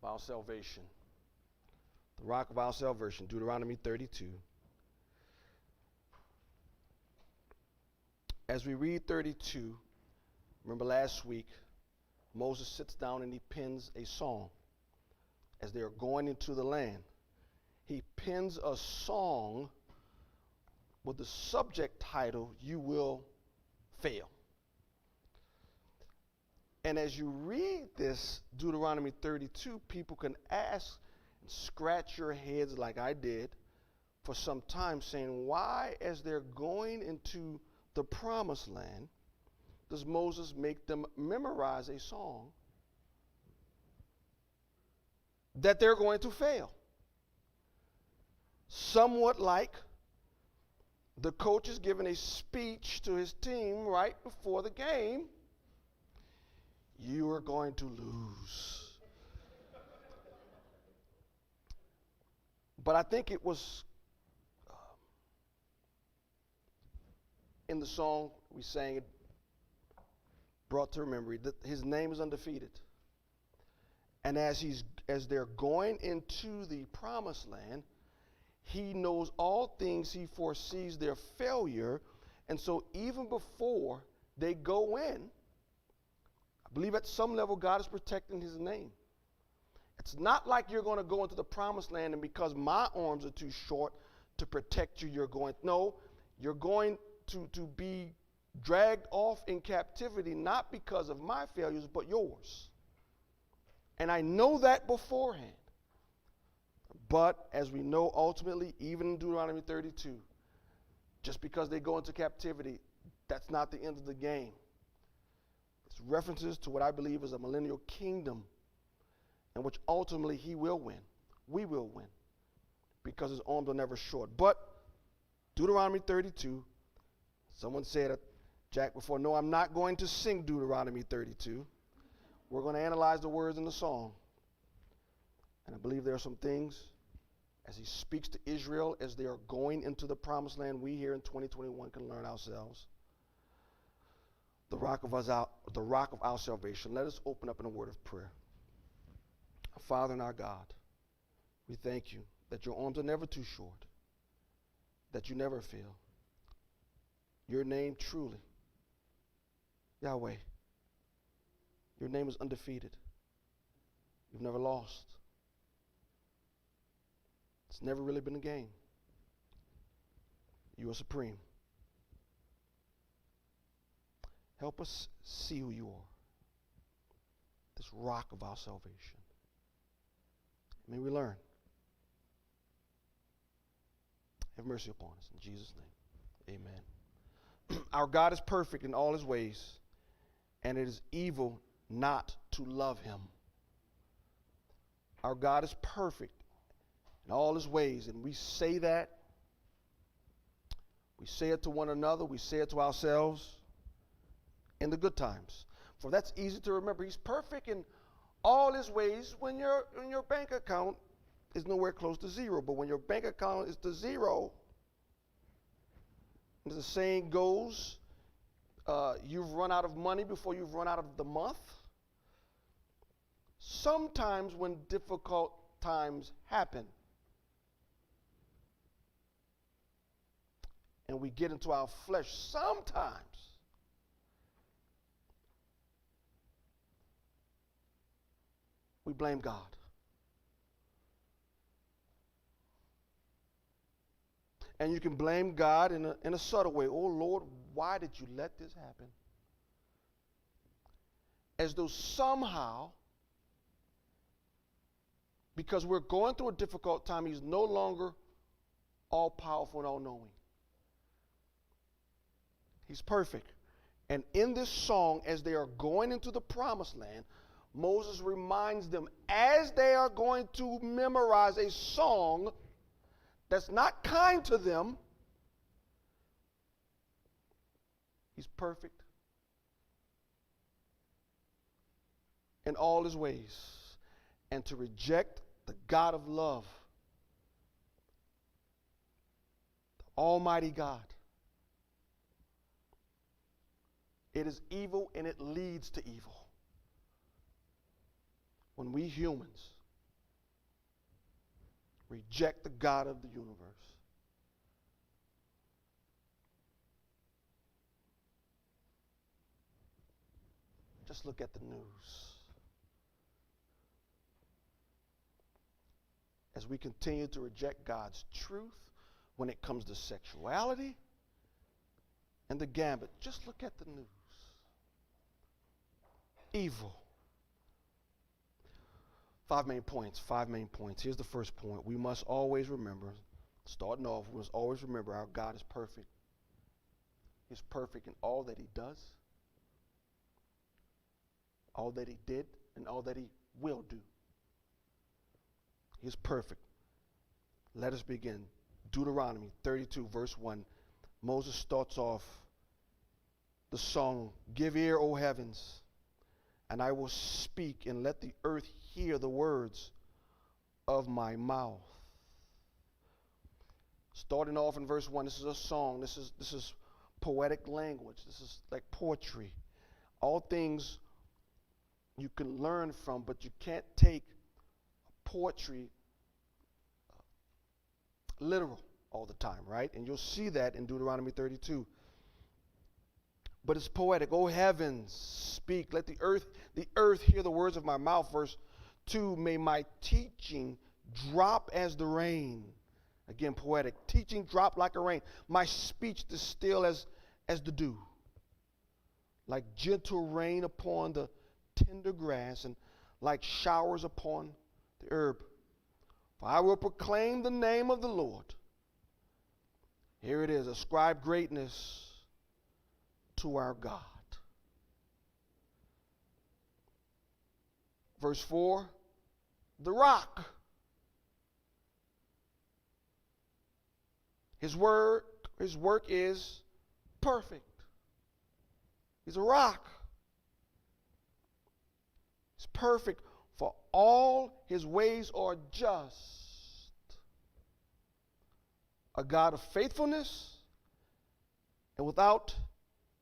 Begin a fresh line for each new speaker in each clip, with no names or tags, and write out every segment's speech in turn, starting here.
our salvation. The rock of our salvation, Deuteronomy 32. As we read 32, remember last week, Moses sits down and he pens a song as they are going into the land. He pens a song with the subject title, You Will Fail. And as you read this, Deuteronomy 32, people can ask and scratch your heads like I did for some time, saying, why, as they're going into the promised land, does Moses make them memorize a song that they're going to fail? Somewhat like the coach is giving a speech to his team right before the game. You are going to lose. But I think it was in the song we sang it, brought to memory that his name is undefeated. And as they're going into the promised land, he knows all things, he foresees their failure. And so even before they go in, I believe at some level God is protecting his name. It's not like you're going to go into the promised land and because my arms are too short to protect you, you're going. No, you're going to be dragged off in captivity, not because of my failures, but yours. And I know that beforehand. But as we know, ultimately, even in Deuteronomy 32, just because they go into captivity, that's not the end of the game. It's references to what I believe is a millennial kingdom in which ultimately he will win. We will win because his arms are never short. But Deuteronomy 32, someone said, Jack, before, no, I'm not going to sing Deuteronomy 32. We're going to analyze the words in the song. And I believe there are some things as he speaks to Israel as they are going into the promised land we here in 2021 can learn ourselves. The rock of our salvation. Let us open up in a word of prayer. Our Father and our God, we thank you that your arms are never too short, that you never fail. Your name truly, Yahweh, your name is undefeated. You've never lost. It's never really been a game. You are supreme. Help us see who you are, this rock of our salvation. May we learn. Have mercy upon us. In Jesus' name, amen. Our God is perfect in all his ways, and it is evil not to love him. Our God is perfect in all his ways, and we say that. We say it to one another. We say it to ourselves in the good times. For that's easy to remember. He's perfect in all his ways when your bank account is nowhere close to zero. But when your bank account is to zero, as the saying goes, you've run out of money before you've run out of the month. Sometimes when difficult times happen and we get into our flesh, sometimes we blame God. And you can blame God in a subtle way. Oh, Lord, why did you let this happen? As though somehow, because we're going through a difficult time, he's no longer all-powerful and all-knowing. He's perfect. And in this song, as they are going into the promised land, Moses reminds them, as they are going to memorize a song that's not kind to them, he's perfect in all his ways. And to reject the God of love, the Almighty God, it is evil and it leads to evil. When we humans reject the God of the universe. Just look at the news. As we continue to reject God's truth when it comes to sexuality and the gambit, just look at the news. Evil. 5 main points. Here's the first point. We must always remember, starting off, we must always remember our God is perfect. He's perfect in all that he does, all that he did, and all that he will do. He's perfect. Let us begin. Deuteronomy 32, verse 1. Moses starts off the song, "Give ear, O heavens, and I will speak, and let the earth hear the words of my mouth." Starting off in verse 1, this is a song. This is poetic language. This is like poetry. All things you can learn from, but you can't take poetry literal all the time, right? And you'll see that in Deuteronomy 32. But it's poetic. "O heavens, speak. Let the earth hear the words of my mouth." Verse 2, "May my teaching drop as the rain." Again, poetic. Teaching drop like a rain. My speech distill as the dew. Like gentle rain upon the tender grass, and like showers upon the herb. For I will proclaim the name of the Lord. Here it is. Ascribe greatness to our God. Verse 4, the rock. His work is perfect. He's a rock. He's perfect, for all his ways are just. A God of faithfulness and without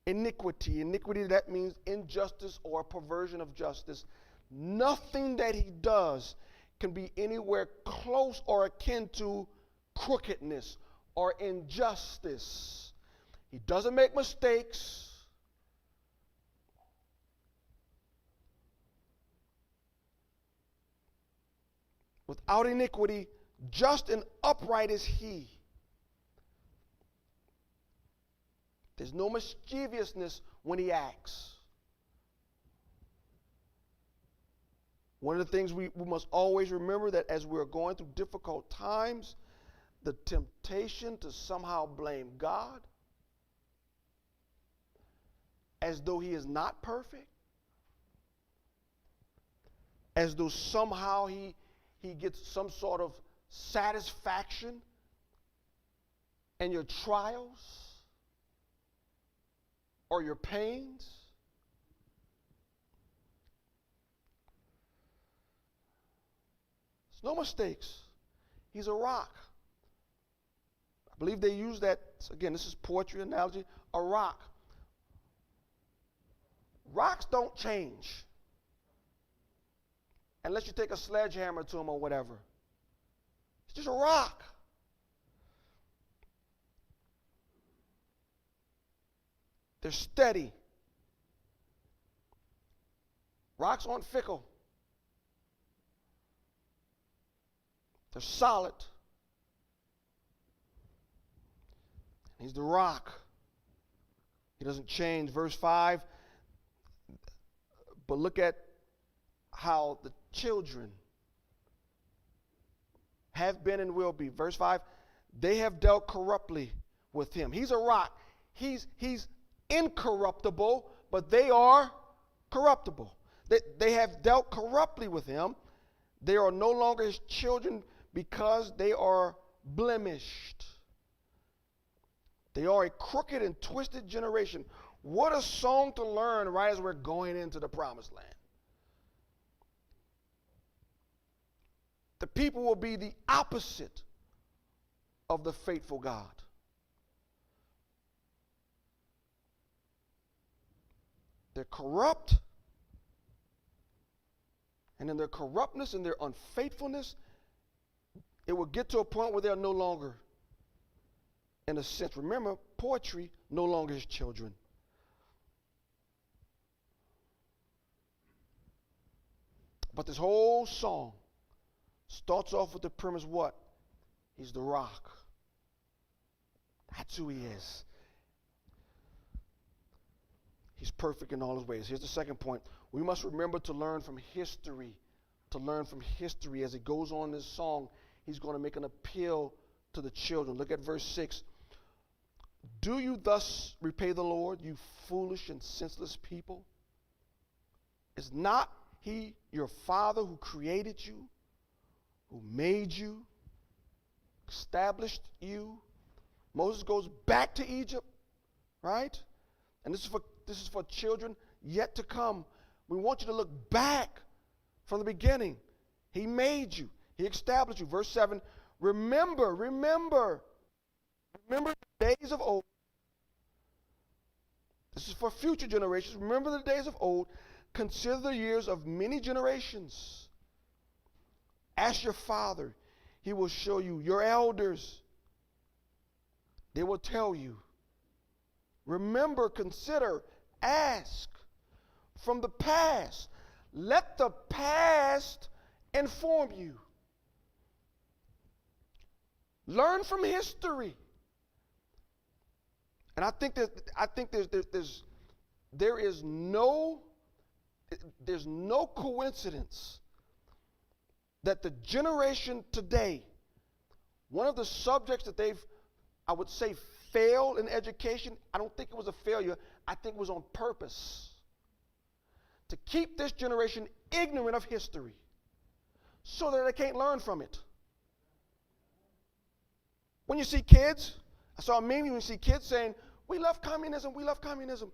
iniquity. Iniquity, that means injustice or perversion of justice. Nothing that he does can be anywhere close or akin to crookedness or injustice. He doesn't make mistakes. Without iniquity, just and upright is he. There's no mischievousness when he acts. One of the things we must always remember, that as we're going through difficult times, the temptation to somehow blame God as though he is not perfect, as though somehow he gets some sort of satisfaction in your trials or your pains. There's no mistakes. He's a rock. I believe they use that, again, this is poetry analogy, a rock. Rocks don't change unless you take a sledgehammer to them or whatever. It's just a rock. They're steady. Rocks aren't fickle. They're solid. He's the rock. He doesn't change. Verse 5, but look at how the children have been and will be. Verse 5, they have dealt corruptly with him. He's a rock. He's incorruptible, but they are corruptible. They have dealt corruptly with him. They are no longer his children because they are blemished. They are a crooked and twisted generation. What a song to learn right as we're going into the promised land. The people will be the opposite of the faithful God. They're corrupt, and in their corruptness and their unfaithfulness, it will get to a point where they're no longer, in a sense, remember, poetry no longer is children. But this whole song starts off with the premise what? He's the rock. That's who he is. He's perfect in all his ways. Here's the second point. We must remember to learn from history. To learn from history. As it goes on in this song, he's going to make an appeal to the children. Look at verse 6. Do you thus repay the Lord, you foolish and senseless people? Is not he your father who created you, who made you, established you? Moses goes back to Egypt, right? And this is for children yet to come. We want you to look back from the beginning. He made you. He established you. Verse 7, remember the days of old. This is for future generations. Remember the days of old. Consider the years of many generations. Ask your father. He will show you. Your elders, they will tell you. Remember, consider, ask from the past. Let the past inform you. Learn from history. And I think there's no coincidence that the generation today, one of the subjects that they've, I would say, failed in education, I don't think it was a failure. I think it was on purpose. To keep this generation ignorant of history so that they can't learn from it. When you see kids, I saw a meme when you see kids saying, we love communism, we love communism.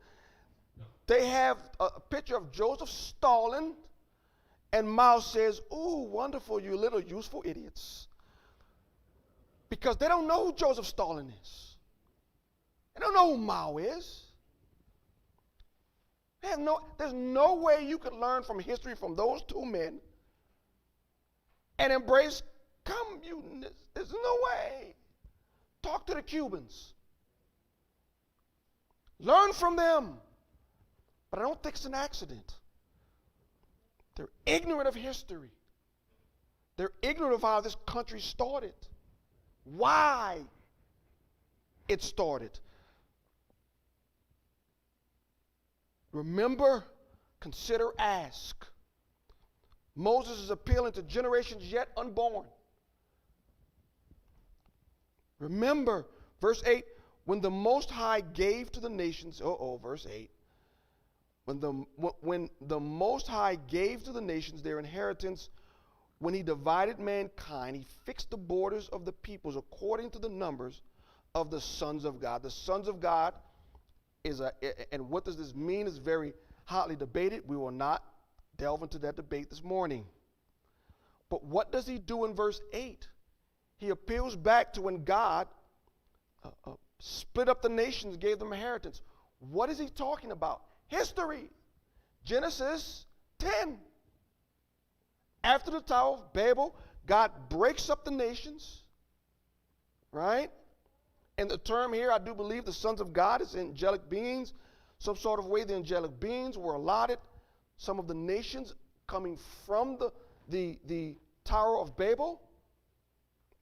They have a picture of Joseph Stalin, and Mao says, ooh, wonderful, you little useful idiots. Because they don't know who Joseph Stalin is. They don't know who Mao is. There's no way you could learn from history from those two men and embrace communism. There's no way. Talk to the Cubans. Learn from them. But I don't think it's an accident. They're ignorant of history. They're ignorant of how this country started. Why it started. Remember, consider, ask. Moses is appealing to generations yet unborn. Remember, verse 8, when the Most High gave to the nations, verse 8, when the Most High gave to the nations their inheritance, when he divided mankind, he fixed the borders of the peoples according to the numbers of the sons of God. The sons of God and what does this mean is very hotly debated. We will not delve into that debate this morning. But what does he do in verse 8? He appeals back to when God split up the nations, gave them inheritance. What is he talking about? History. Genesis 10. After the Tower of Babel, God breaks up the nations, right? And the term here, I do believe the sons of God is angelic beings. Some sort of way the angelic beings were allotted some of the nations coming from the Tower of Babel.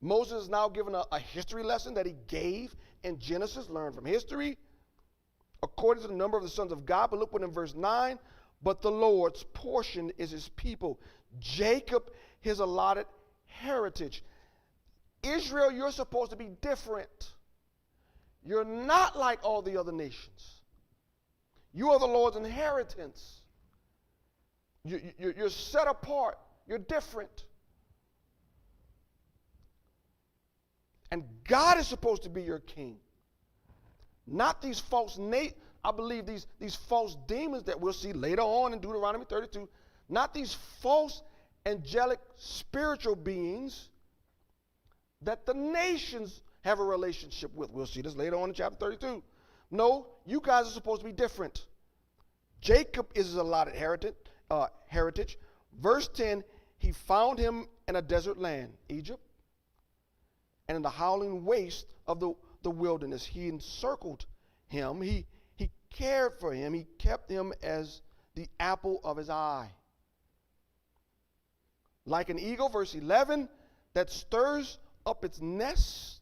Moses is now given a history lesson that he gave in Genesis, learn from history, according to the number of the sons of God. But look what in verse 9, but the Lord's portion is his people. Jacob, his allotted heritage. Israel, you're supposed to be different. You're not like all the other nations. You are the Lord's inheritance. You're set apart. You're different. And God is supposed to be your king. Not these false, I believe these false demons that we'll see later on in Deuteronomy 32. Not these false angelic spiritual beings that the nations have a relationship with. We'll see this later on in chapter 32. No, you guys are supposed to be different. Jacob is his allotted heritage. Verse 10, he found him in a desert land, Egypt, and in the howling waste of the wilderness. He encircled him. He cared for him. He kept him as the apple of his eye. Like an eagle, verse 11, that stirs up its nest,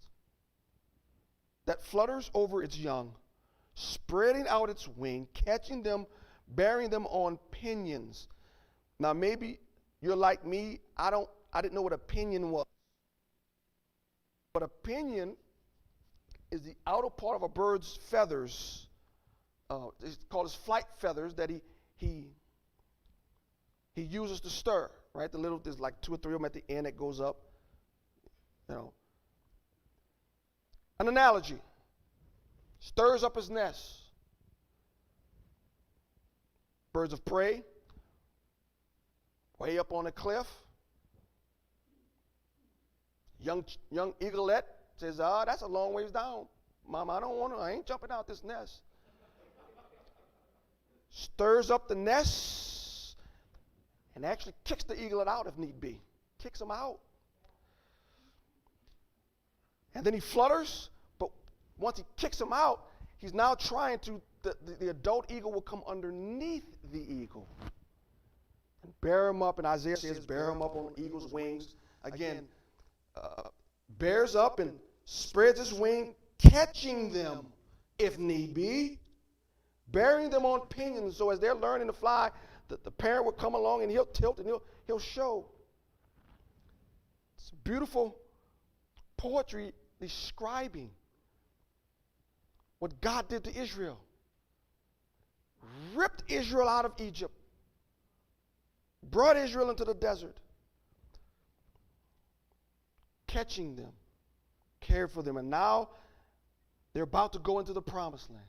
that flutters over its young, spreading out its wing, catching them, bearing them on pinions. Now maybe you're like me, I didn't know what a pinion was. But a pinion is the outer part of a bird's feathers. It's called his flight feathers that he uses to stir, right? There's like 2 or 3 of them at the end that goes up. An analogy. Stirs up his nest. Birds of prey, way up on a cliff. Young eaglet says, that's a long ways down. Mama, I ain't jumping out this nest. Stirs up the nest and actually kicks the eaglet out if need be. Kicks him out. And then he flutters, but once he kicks him out, he's now trying to, the adult eagle will come underneath the eagle and bear him up. And Isaiah says, bear him up on the eagle's wings. Again, bears up and spreads his wing, catching them if need be, bearing them on pinions. So as they're learning to fly, the parent will come along and he'll tilt and he'll show. It's beautiful poetry describing what God did to Israel. Ripped Israel out of Egypt, brought Israel into the desert, catching them, cared for them, and now they're about to go into the promised land.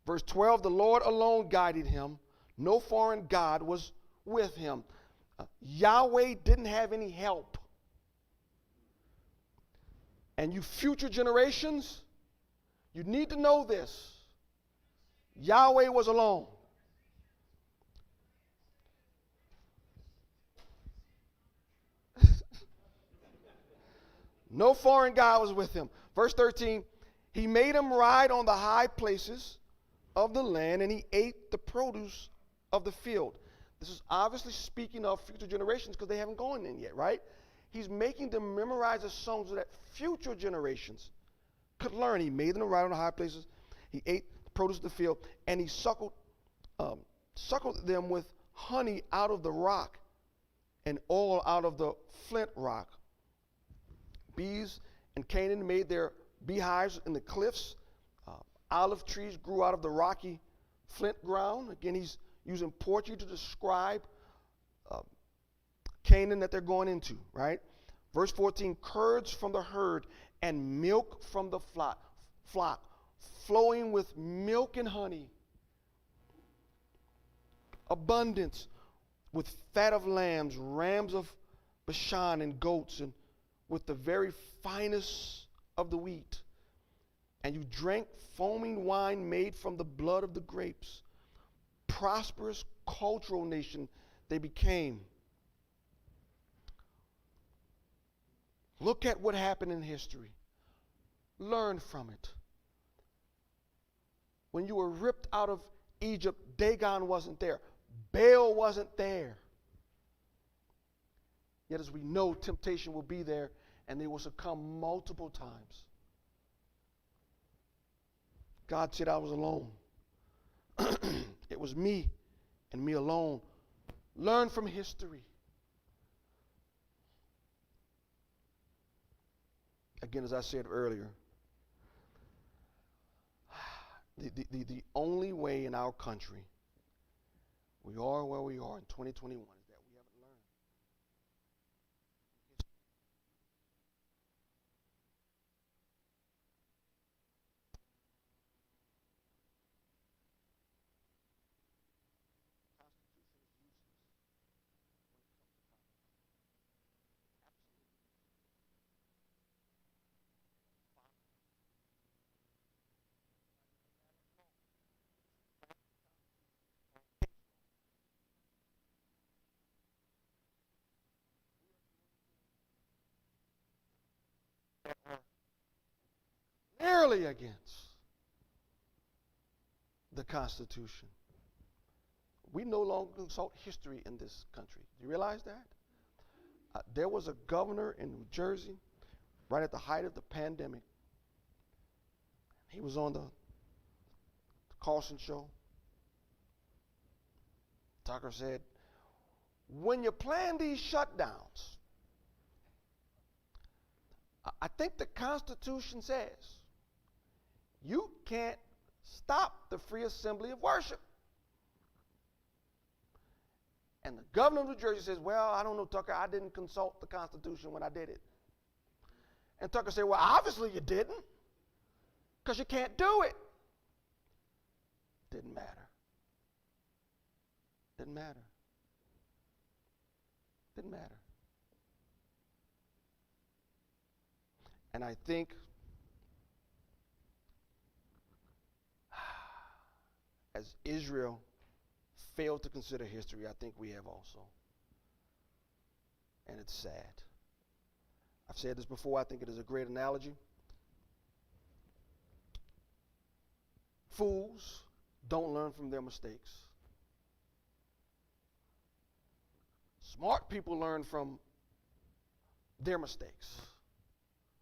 Verse 12, the Lord alone guided him. No foreign god was with him. Yahweh didn't have any help. And you future generations, you need to know this. Yahweh was alone. No foreign god was with him. Verse 13, he made him ride on the high places of the land, and he ate the produce of the field. This is obviously speaking of future generations because they haven't gone in yet, right? He's making them memorize the songs so that future generations could learn. He made them ride on the high places. He ate the produce of the field, and he suckled them with honey out of the rock and oil out of the flint rock. Bees and Canaan made their beehives in the cliffs. Olive trees grew out of the rocky flint ground. Again, he's using poetry to describe Canaan that they're going into, right? Verse 14, curds from the herd and milk from the flock, flowing with milk and honey. Abundance with fat of lambs, rams of Bashan, and goats, and with the very finest of the wheat. And you drank foaming wine made from the blood of the grapes. Prosperous cultural nation they became. Look at what happened in history. Learn from it. When you were ripped out of Egypt, Dagon wasn't there. Baal wasn't there. Yet as we know, temptation will be there, and they will succumb multiple times. God said I was alone. It was me and me alone. Learn from history. Again, as I said earlier, the only way in our country we are where we are in 2021 is that we haven't learned. clearly against the Constitution. We no longer consult history in this country. Do you realize that? There was a governor in New Jersey right at the height of the pandemic. He was on the Carlson show. Tucker said, when you plan these shutdowns, I think the Constitution says you can't stop the free assembly of worship. And the governor of New Jersey says, well, I don't know, Tucker, I didn't consult the Constitution when I did it. And Tucker said, well, obviously you didn't, because you can't do it. Didn't matter. Didn't matter. Didn't matter. And I think as Israel failed to consider history, I think we have also. And it's sad. I've said this before, I think it is a great analogy. Fools don't learn from their mistakes. Smart people learn from their mistakes.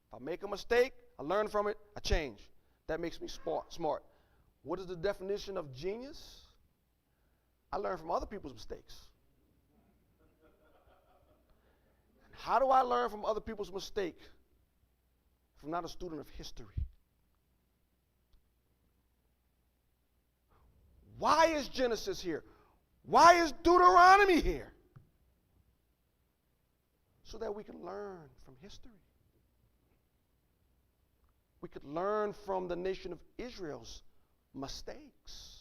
If I make a mistake, I learn from it, I change. That makes me smart. What is the definition of genius? I learn from other people's mistakes. How do I learn from other people's mistake if I'm not a student of history? Why is Genesis here? Why is Deuteronomy here? So that we can learn from history. We could learn from the nation of Israel's mistakes.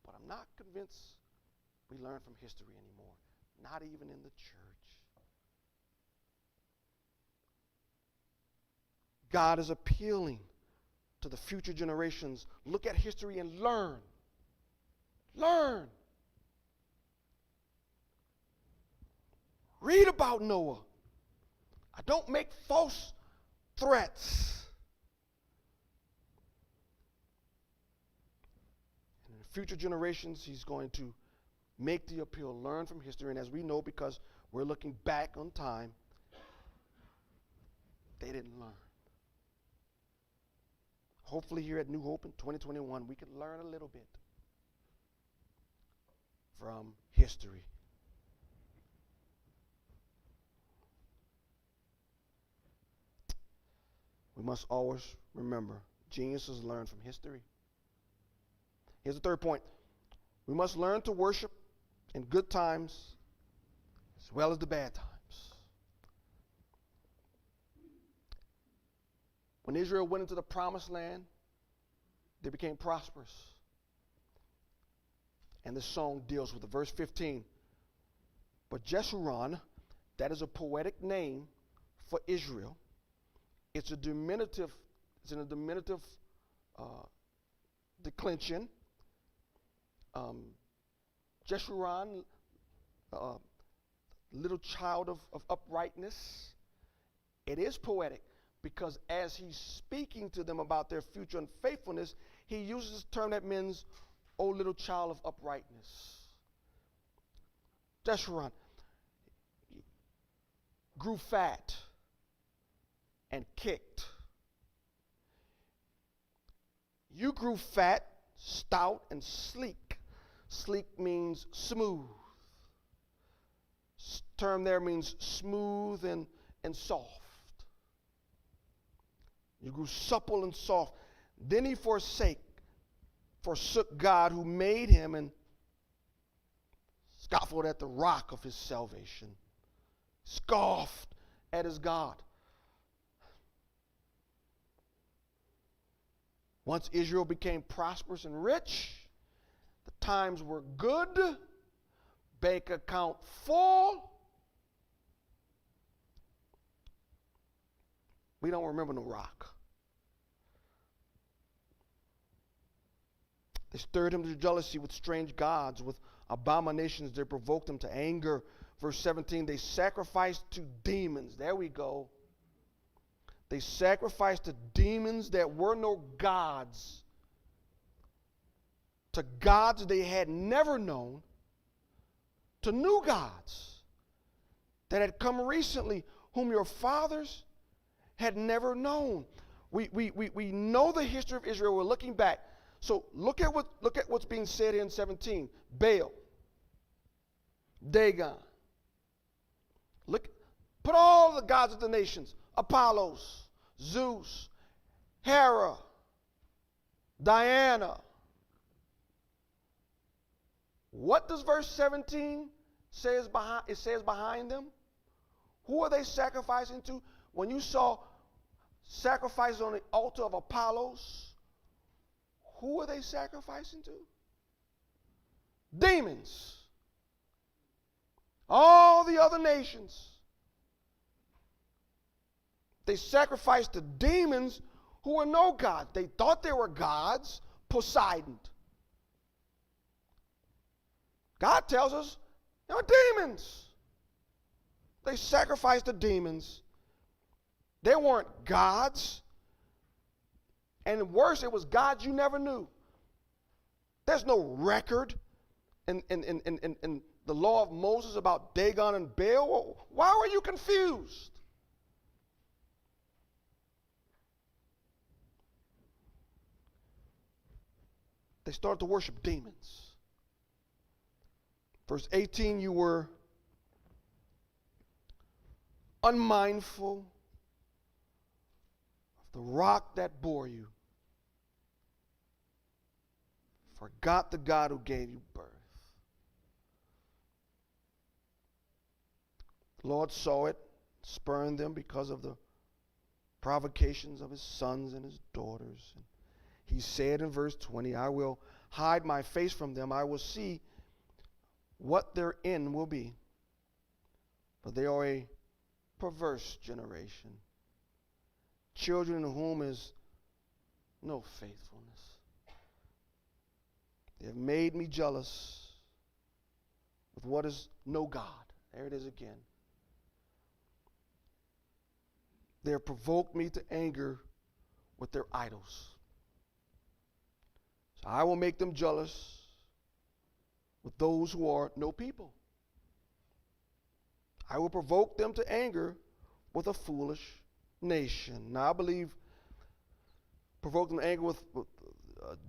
But I'm not convinced we learn from history anymore, not even in the church. God is appealing to the future generations. Look at history and learn. Learn. Read about Noah. I don't make false threats. And in future generations, he's going to make the appeal, learn from history. And as we know, because we're looking back on time, they didn't learn. Hopefully here at New Hope in 2021, we can learn a little bit from history. We must always remember, geniuses learn from history. Here's the third point. We must learn to worship in good times as well as the bad times. When Israel went into the promised land, they became prosperous. And this song deals with it. Verse 15. But Jeshurun, that is a poetic name for Israel. It's a diminutive, it's in a diminutive declension. Jeshurun, little child of uprightness. It is poetic because as he's speaking to them about their future unfaithfulness, he uses a term that means, "O little child of uprightness." Jeshurun grew fat and kicked. You grew fat, stout, and sleek. Sleek means smooth. Term there means smooth and soft. You grew supple and soft. Then he forsook God who made him and scoffed at the rock of his salvation. Scoffed at his God. Once Israel became prosperous and rich, the times were good, bank account full. We don't remember no rock. They stirred him to jealousy with strange gods, with abominations. They provoked him to anger Verse 17, they sacrificed to demons. There we go. They sacrificed to demons that were no gods, to gods they had never known, to new gods that had come recently, whom your fathers had never known. We know the history of Israel. We're looking back. So look at what's being said here in 17. Baal, Dagon. Put all the gods of the nations. Apollos, Zeus, Hera, Diana. What does verse 17 says behind them? Who are they sacrificing to? When you saw sacrifices on the altar of Apollos, who are they sacrificing to? Demons. All the other nations. They sacrificed to demons who were no gods. They thought they were gods. Poseidon. God tells us they were demons. They sacrificed to demons. They weren't gods. And worse, it was gods you never knew. There's no record in the law of Moses about Dagon and Baal. Why were you confused? They started to worship demons. Verse 18, you were unmindful of the rock that bore you. Forgot the God who gave you birth. The Lord saw it, spurned them because of the provocations of his sons and his daughters. And he said in verse 20, I will hide my face from them. I will see what their end will be. For they are a perverse generation, children in whom is no faithfulness. They have made me jealous with what is no God. There it is again. They have provoked me to anger with their idols. So I will make them jealous with those who are no people. I will provoke them to anger with a foolish nation. Now I believe provoke them to anger with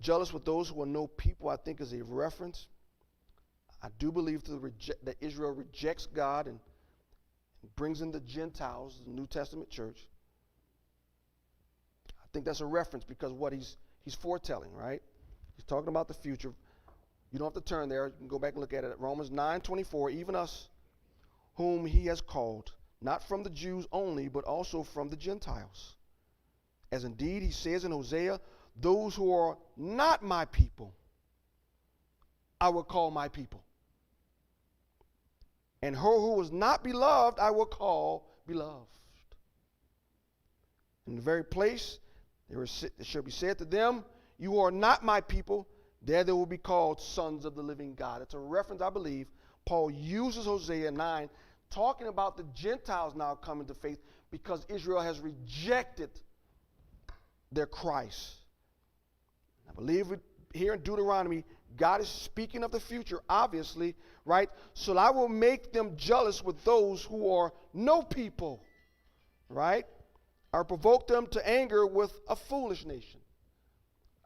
jealous with those who are no people, I think is a reference. I do believe that Israel rejects God and brings in the Gentiles, the New Testament church. I think that's a reference because what he's foretelling, right? He's talking about the future. You don't have to turn there. You can go back and look at it. Romans 9:24, even us whom he has called, not from the Jews only, but also from the Gentiles. As indeed he says in Hosea, those who are not my people, I will call my people. And her who was not beloved, I will call beloved. In the very place, it shall be said to them, you are not my people. There they will be called sons of the living God. It's a reference, I believe. Paul uses Hosea 9, talking about the Gentiles now coming to faith because Israel has rejected their Christ. I believe here in Deuteronomy, God is speaking of the future, obviously, right? So I will make them jealous with those who are no people, right? Or provoke them to anger with a foolish nation.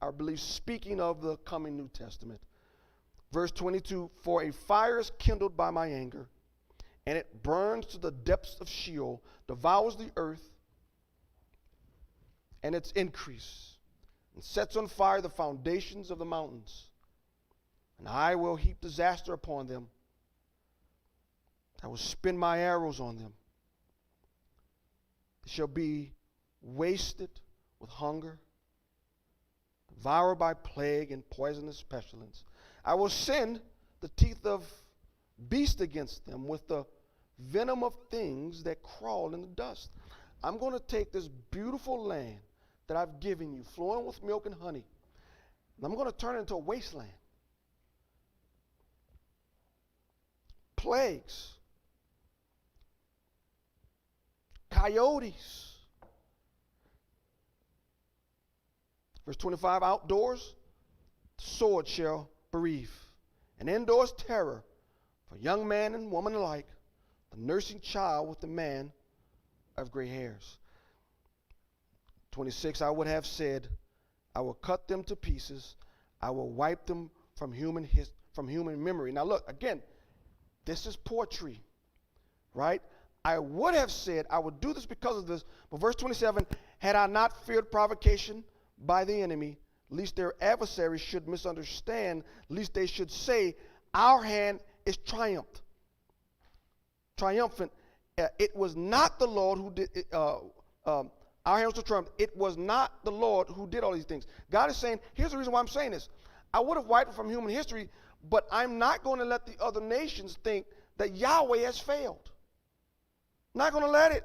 I believe speaking of the coming New Testament. Verse 22, for a fire is kindled by my anger, and it burns to the depths of Sheol, devours the earth and its increase, and sets on fire the foundations of the mountains. And I will heap disaster upon them. I will spin my arrows on them. They shall be wasted with hunger, devoured by plague and poisonous pestilence. I will send the teeth of beasts against them with the venom of things that crawl in the dust. I'm going to take this beautiful land that I've given you, flowing with milk and honey, and I'm going to turn it into a wasteland. Plagues, coyotes. Verse 25, outdoors, sword shall bereave, and indoors terror for young man and woman alike, the nursing child with the man of gray hairs. 26, I would have said, I will cut them to pieces. I will wipe them from human memory. Now look, again, this is poetry, right? I would have said, I would do this because of this. But verse 27, had I not feared provocation by the enemy, lest their adversaries should misunderstand, lest they should say, our hand is triumphant. It was not the Lord who did it. Our hand was triumph. It was not the Lord who did all these things. God is saying, here's the reason why I'm saying this. I would have wiped it from human history, but I'm not going to let the other nations think that Yahweh has failed. Not going to let it.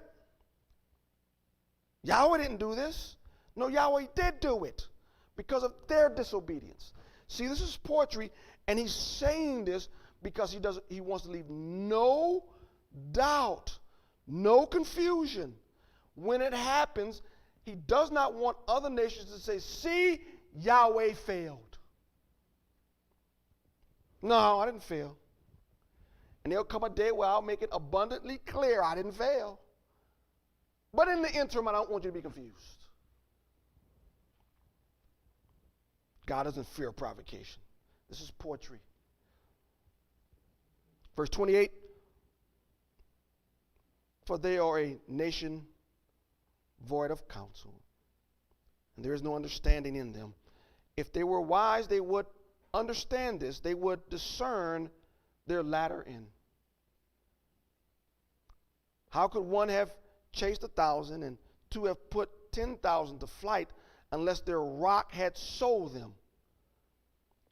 Yahweh didn't do this. No, Yahweh did do it because of their disobedience. See, this is poetry, and he's saying this because he wants to leave no doubt, no confusion. When it happens, he does not want other nations to say, see, Yahweh failed. No, I didn't fail. And there'll come a day where I'll make it abundantly clear I didn't fail. But in the interim, I don't want you to be confused. God doesn't fear provocation. This is poetry. Verse 28, for they are a nation void of counsel, and there is no understanding in them. If they were wise, they would understand this. They would discern their latter end. How could one have chased 1,000 and two have put 10,000 to flight unless their rock had sold them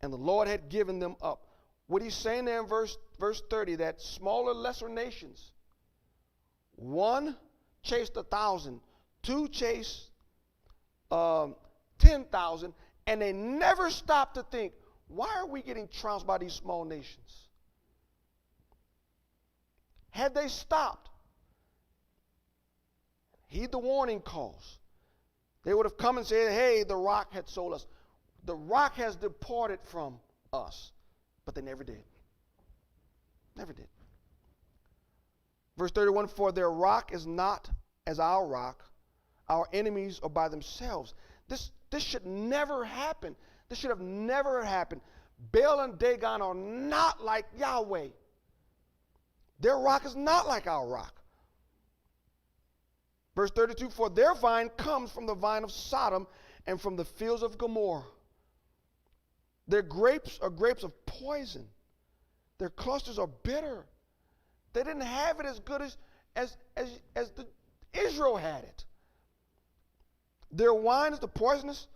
and the Lord had given them up? What he's saying there in verse 30, that smaller, lesser nations, one chased 1,000, two chased 10,000, and they never stopped to think, why are we getting trounced by these small nations? Had they stopped, heed the warning calls, they would have come and said, hey, the rock had sold us. The rock has departed from us. But they never did. Never did. Verse 31, for their rock is not as our rock. Our enemies are by themselves. This should never happen. This should have never happened. Baal and Dagon are not like Yahweh. Their rock is not like our rock. Verse 32, for their vine comes from the vine of Sodom and from the fields of Gomorrah. Their grapes are grapes of poison. Their clusters are bitter. They didn't have it as good as Israel had it. Their wine is the poisonous,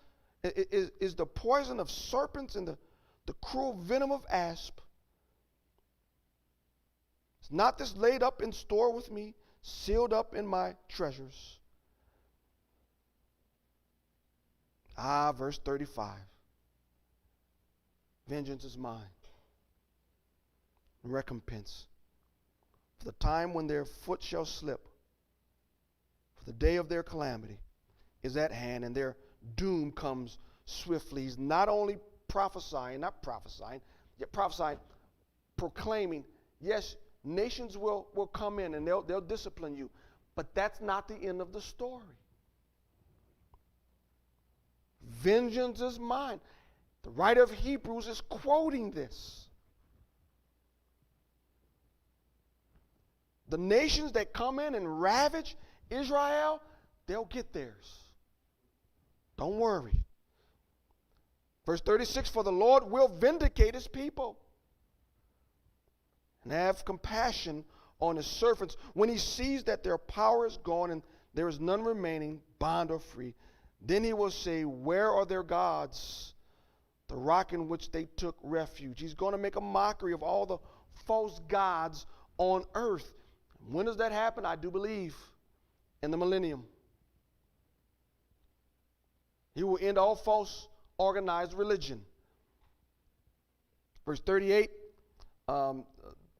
is the poison of serpents and the cruel venom of asp. Is not this laid up in store with me, sealed up in my treasures? Verse 35. Vengeance is mine, recompense. For the time when their foot shall slip, for the day of their calamity is at hand, and their doom comes swiftly. He's not only prophesying, proclaiming, yes, nations will come in and they'll discipline you, but that's not the end of the story. Vengeance is mine. The writer of Hebrews is quoting this. The nations that come in and ravage Israel, they'll get theirs. Don't worry. Verse 36, for the Lord will vindicate his people and have compassion on his servants when he sees that their power is gone and there is none remaining, bond or free. Then he will say, where are their gods? The rock in which they took refuge. He's going to make a mockery of all the false gods on earth. When does that happen? I do believe in the millennium. He will end all false organized religion. Verse 38,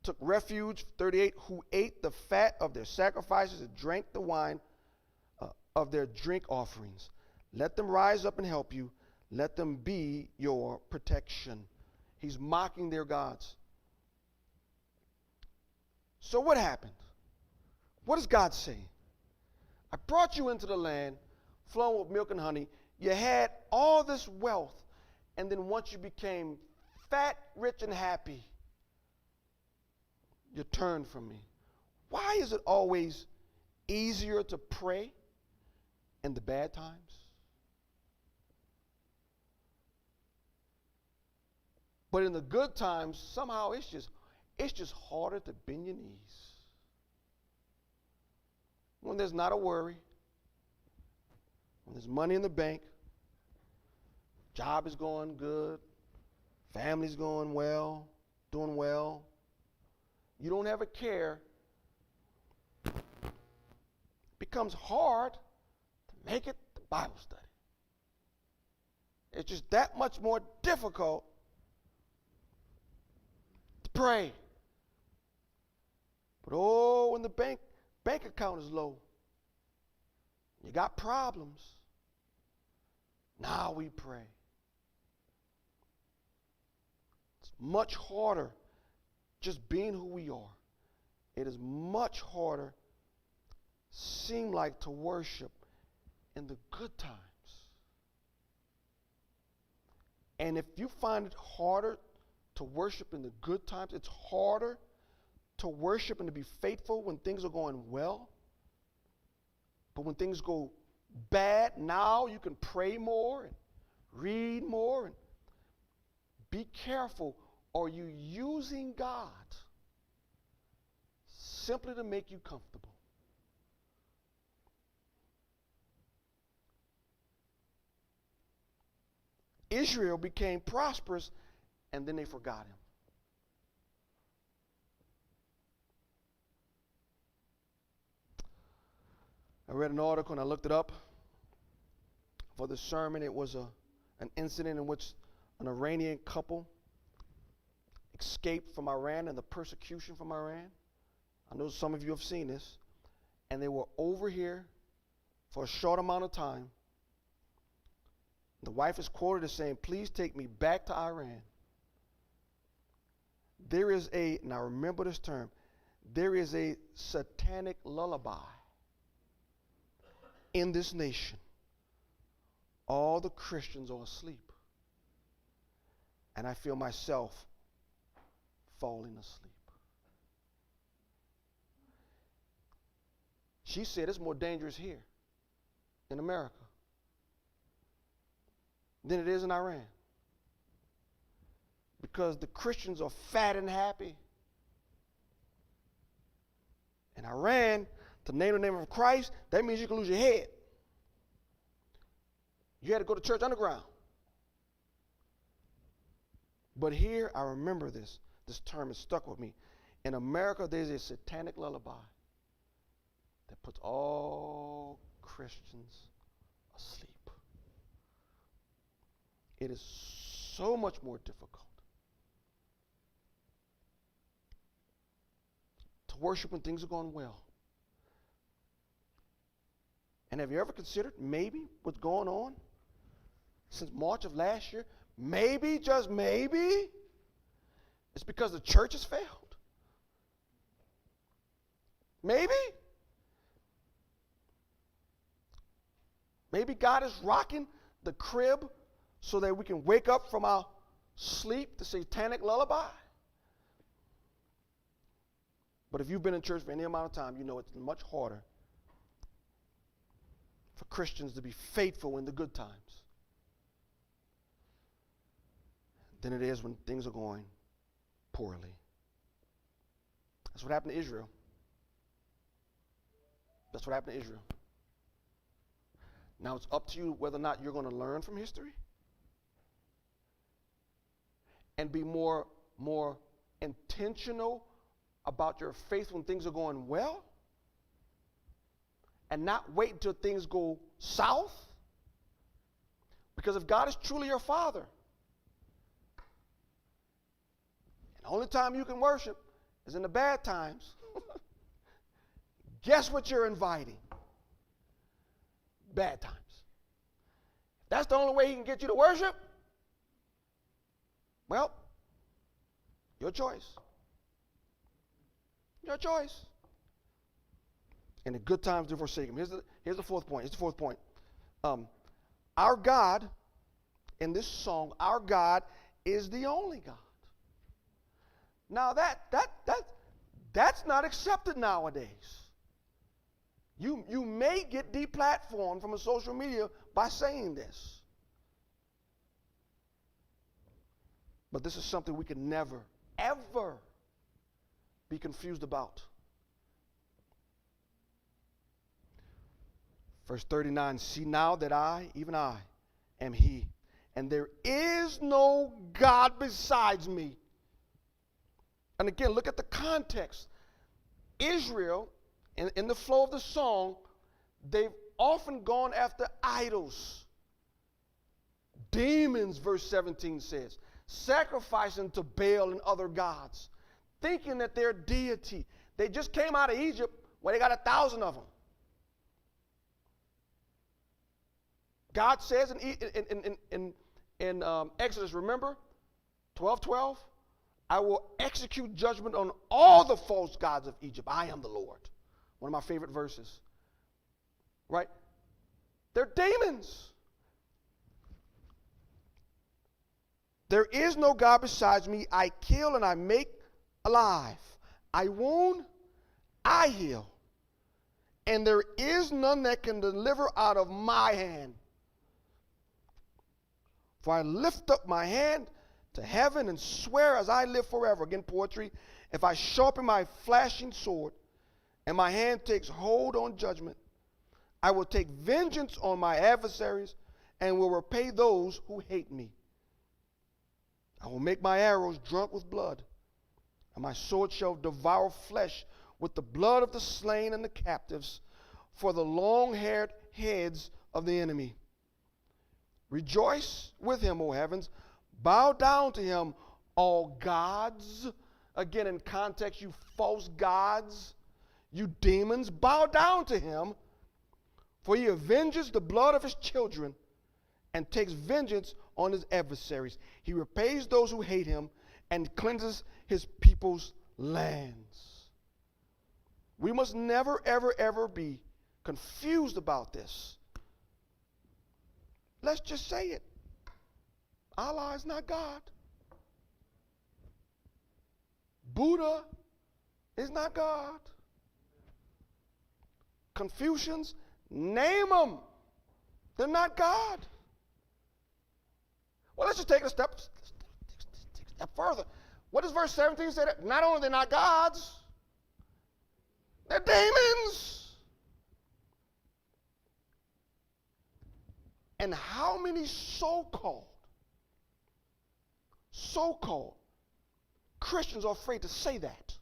took refuge, 38, who ate the fat of their sacrifices and drank the wine of their drink offerings. Let them rise up and help you. Let them be your protection. He's mocking their gods. So what happened? What does God say? I brought you into the land flowing with milk and honey. You had all this wealth, and then once you became fat, rich, and happy, you turned from me. Why is it always easier to pray in the bad times? But in the good times, somehow it's just harder to bend your knees. When there's not a worry, when there's money in the bank, job is going good, family's going well, doing well, you don't ever care, it becomes hard to make it to Bible study. It's just that much more difficult to pray. But oh, when the bank account is low, you got problems, now we pray. It's much harder just being who we are. It is much harder, seem like, to worship in the good times. And if you find it harder to worship in the good times, it's harder to worship and to be faithful when things are going well. But when things go bad, now you can pray more and read more. And be careful. Are you using God simply to make you comfortable? Israel became prosperous, and then they forgot him. I read an article and I looked it up for the sermon. It was an incident in which an Iranian couple escaped from Iran and the persecution from Iran. I know some of you have seen this. And they were over here for a short amount of time. The wife is quoted as saying, "Please take me back to Iran." There is and I remember this term, there is a satanic lullaby in this nation. All the Christians are asleep. And I feel myself falling asleep. She said it's more dangerous here in America than it is in Iran. Because the Christians are fat and happy. In Iran, to name the name of Christ, that means you can lose your head. You had to go to church underground. But here, I remember this. This term is stuck with me. In America, there's a satanic lullaby that puts all Christians asleep. It is so much more difficult to worship when things are going well. And have you ever considered maybe what's going on since March of last year? Maybe, just maybe, it's because the church has failed. Maybe. Maybe God is rocking the crib so that we can wake up from our sleep, the satanic lullaby. But if you've been in church for any amount of time, you know it's much harder for Christians to be faithful in the good times than it is when things are going poorly. That's what happened to Israel. That's what happened to Israel. Now it's up to you whether or not you're going to learn from history and be more intentional about your faith when things are going well, and not wait until things go south. Because if God is truly your Father, and the only time you can worship is in the bad times, guess what you're inviting? Bad times. That's the only way he can get you to worship? Well, your choice. Your choice. In the good times to forsake him. Here's the fourth point. Here's the fourth point. Our God, in this song, our God is the only God. Now that's not accepted nowadays. You may get deplatformed from a social media by saying this. But this is something we can never, ever be confused about. Verse 39, see now that I, even I, am he, and there is no God besides me. And again, look at the context. Israel, in the flow of the song, they've often gone after idols. Demons, verse 17 says, sacrificing to Baal and other gods, thinking that they're deity. They just came out of Egypt where they got 1,000 of them. God says in Exodus, remember, 12:12, I will execute judgment on all the false gods of Egypt. I am the Lord. One of my favorite verses. Right? They're demons. There is no God besides me. I kill and I make alive. I wound, I heal. And there is none that can deliver out of my hand. For I lift up my hand to heaven and swear as I live forever. Again, poetry. If I sharpen my flashing sword and my hand takes hold on judgment, I will take vengeance on my adversaries and will repay those who hate me. I will make my arrows drunk with blood, and my sword shall devour flesh with the blood of the slain and the captives, for the long-haired heads of the enemy. Rejoice with him, O heavens. Bow down to him, all gods. Again, in context, you false gods, you demons, bow down to him, for he avenges the blood of his children and takes vengeance on his adversaries. He repays those who hate him and cleanses his people's lands. We must never, ever, ever be confused about this. Let's just say it. Allah is not God. Buddha is not God. Confucians, name them. They're not God. Well, let's just take it a step further. What does verse 17 say? That not only are they not gods, they're demons. And how many so-called Christians are afraid to say that?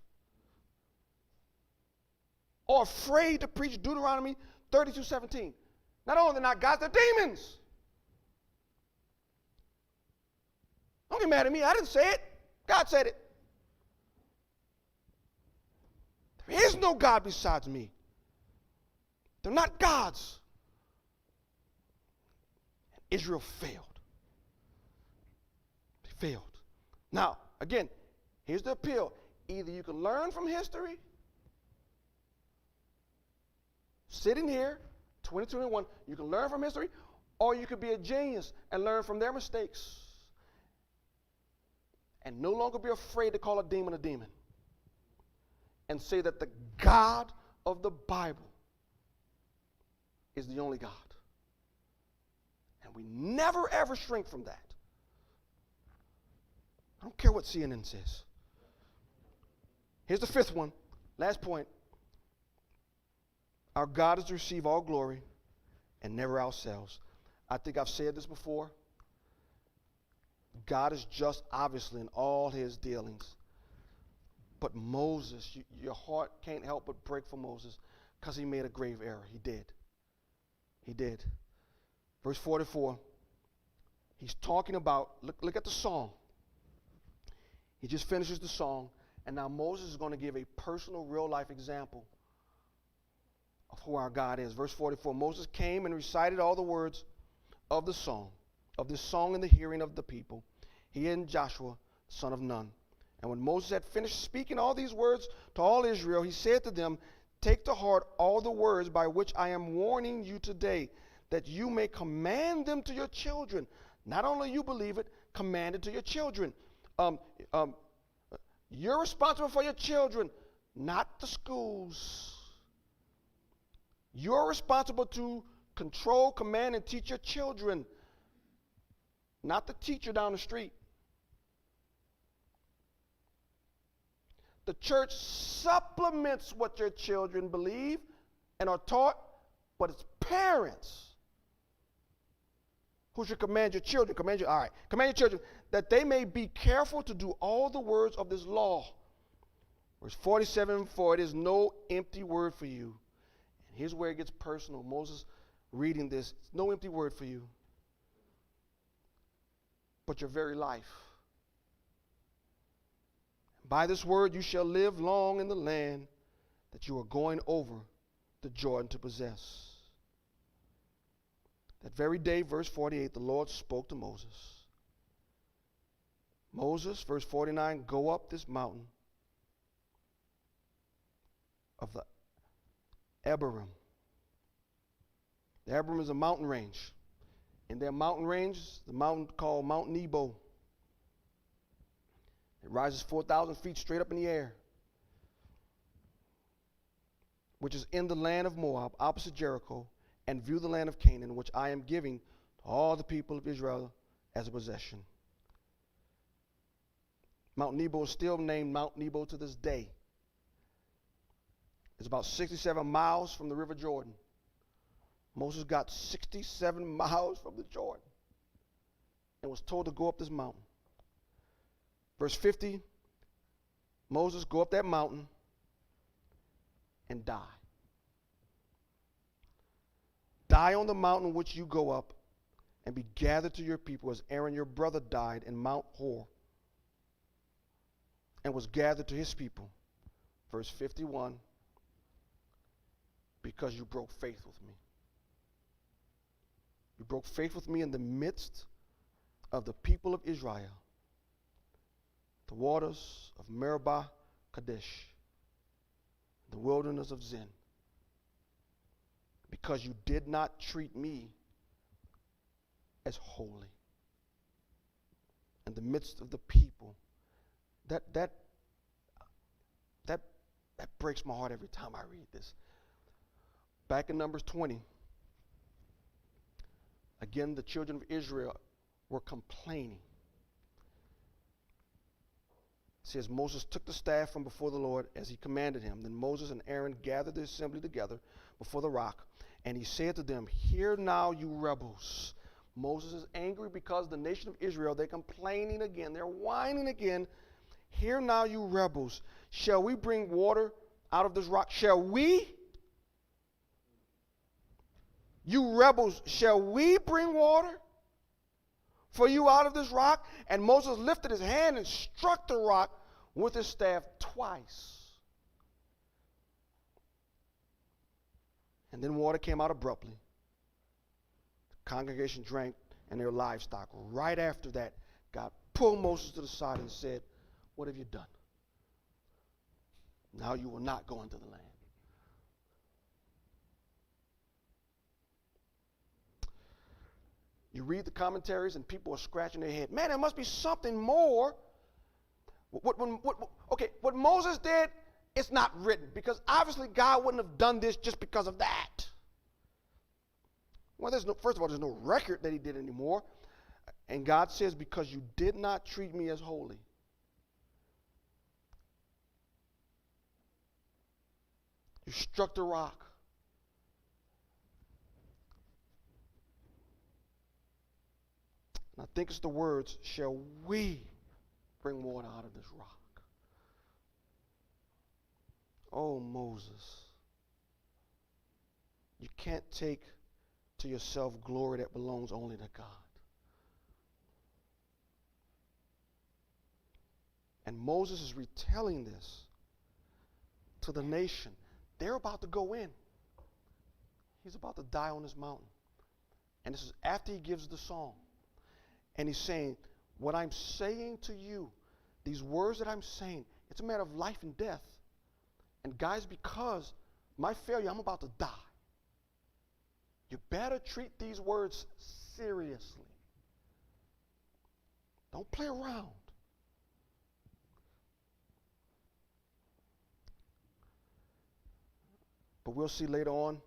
Or afraid to preach Deuteronomy 32:17. Not only are they not gods, they're demons. Don't get mad at me. I didn't say it. God said it. There is no God besides me. They're not gods. Israel failed. They failed. Now, again, here's the appeal. Either you can learn from history, sitting here, 2021, you can learn from history, or you could be a genius and learn from their mistakes and no longer be afraid to call a demon and say that the God of the Bible is the only God. And we never, ever shrink from that. I don't care what CNN says. Here's the fifth one. Last point. Our God is to receive all glory and never ourselves. I think I've said this before. God is just, obviously, in all his dealings. But Moses, your heart can't help but break for Moses because he made a grave error. He did. He did. Verse 44, he's talking about, look at the song. He just finishes the song, And now Moses is going to give a personal, real-life example of who our God is. Verse 44, Moses came and recited all the words of the song, of this song in the hearing of the people, he and Joshua, son of Nun. And when Moses had finished speaking all these words to all Israel, he said to them, take to heart all the words by which I am warning you today, that you may command them to your children. Not only you believe it, command it to your children. You're responsible for your children, not the schools. You're responsible to control, command, and teach your children, not the teacher down the street. The church supplements what your children believe and are taught, but it's parents who should command your children. Command your children that they may be careful to do all the words of this law. Verse 47, for it is no empty word for you. And here's where it gets personal. Moses reading this, it's no empty word for you, but your very life. By this word you shall live long in the land that you are going over the Jordan to possess. That very day, verse 48, the Lord spoke to Moses. Moses, verse 49, go up this mountain of the Abiram. The Abiram is a mountain range. In their mountain range, the mountain called Mount Nebo. It rises 4,000 feet straight up in the air, which is in the land of Moab, opposite Jericho, and view the land of Canaan, which I am giving to all the people of Israel as a possession. Mount Nebo is still named Mount Nebo to this day. It's about 67 miles from the River Jordan. Moses got 67 miles from the Jordan and was told to go up this mountain. Verse 50, Moses, go up that mountain and die. Die on the mountain which you go up, and be gathered to your people as Aaron your brother died in Mount Hor and was gathered to his people. Verse 51, because you broke faith with me. You broke faith with me in the midst of the people of Israel, the waters of Meribah Kadesh, the wilderness of Zin, because you did not treat me as holy in the midst of the people. That breaks my heart every time I read this. Back in Numbers 20, again, the children of Israel were complaining. It says, Moses took the staff from before the Lord as he commanded him. Then Moses and Aaron gathered the assembly together before the rock, and he said to them, hear now, you rebels. Moses is angry because the nation of Israel, they're complaining again. They're whining again. Hear now, you rebels. Shall we bring water out of this rock? Shall we? You rebels, shall we bring water for you out of this rock? And Moses lifted his hand and struck the rock with his staff twice. And then water came out abruptly. The congregation drank, and their livestock. Right after that, God pulled Moses to the side and said, what have you done? Now you will not go into the land. You read the commentaries and people are scratching their head. Man, there must be something more. What Moses did, it's not written, because obviously God wouldn't have done this just because of that. Well, first of all, there's no record that he did anymore. And God says, because you did not treat me as holy. You struck the rock. And I think it's the words, shall we bring water out of this rock? Oh, Moses, you can't take to yourself glory that belongs only to God. And Moses is retelling this to the nation. They're about to go in. He's about to die on this mountain. And this is after he gives the song. And he's saying, what I'm saying to you, these words that I'm saying, it's a matter of life and death. And guys, because my failure, I'm about to die. You better treat these words seriously. Don't play around. But we'll see later on,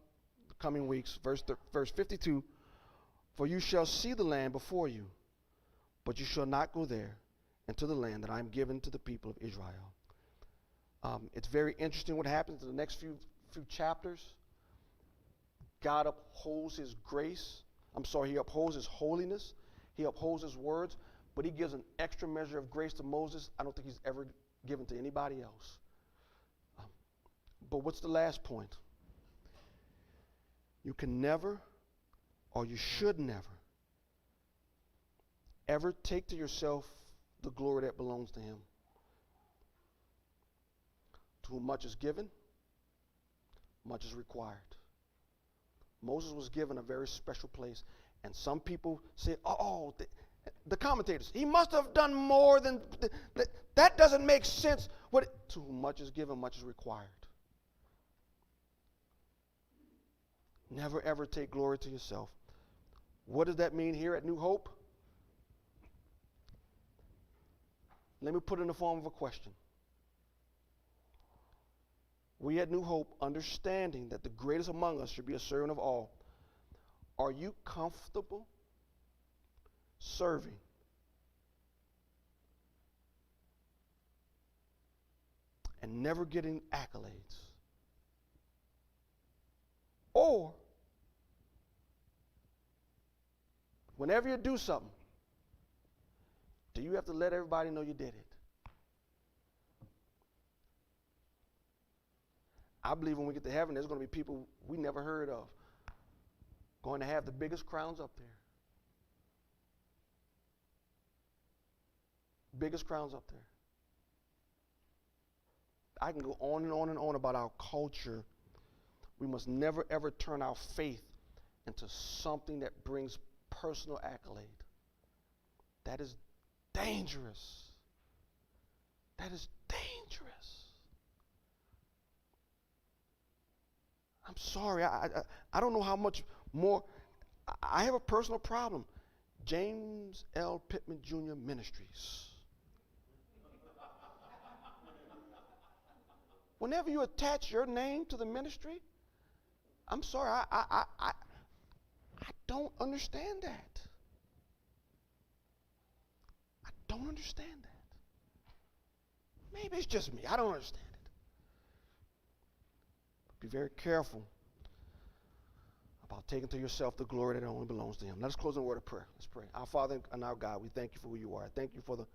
the coming weeks, verse 52, for you shall see the land before you, but you shall not go there into the land that I am giving to the people of Israel. It's very interesting what happens in the next few chapters. God upholds his grace. He upholds his holiness. He upholds his words, but he gives an extra measure of grace to Moses I don't think he's ever given to anybody else. But what's the last point? You can never, or you should never, ever take to yourself the glory that belongs to him. To whom much is given, much is required. Moses was given a very special place. And some people say, the commentators, he must have done more than, that doesn't make sense. To whom much is given, much is required. Never ever take glory to yourself. What does that mean here at New Hope? Let me put it in the form of a question. We at New Hope, understanding that the greatest among us should be a servant of all, are you comfortable serving and never getting accolades? Or whenever you do something, do you have to let everybody know you did it? I believe when we get to heaven, there's going to be people we never heard of going to have the biggest crowns up there. Biggest crowns up there. I can go on and on and on about our culture. We must never ever turn our faith into something that brings personal accolade. That is dangerous. That is dangerous. I'm sorry. I don't know how much more. I have a personal problem. James L. Pittman Jr. Ministries. Whenever you attach your name to the ministry, I'm sorry. I don't understand that. I don't understand that. Maybe it's just me. I don't understand it. Be very careful about taking to yourself the glory that only belongs to him. Let us close in a word of prayer. Let's pray. Our Father and our God, we thank you for who you are. I thank you for the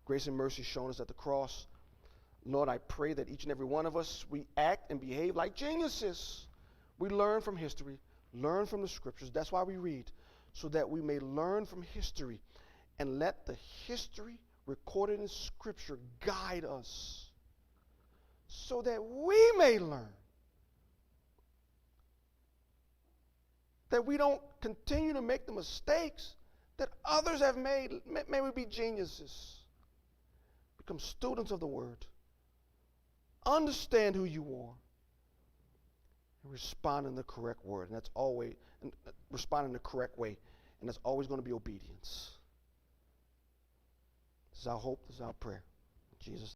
grace and mercy shown us at the cross. Lord, I pray that each and every one of us, we act and behave like geniuses. We learn from history, learn from the scriptures. That's why we read, so that we may learn from history and let the history recorded in scripture guide us so that we may learn. That we don't continue to make the mistakes that others have made. May we be geniuses. Become students of the word. Understand who you are. And respond in the correct word. And that's always, respond in the correct way. And that's always going to be obedience. This is our hope. This is our prayer. In Jesus' name.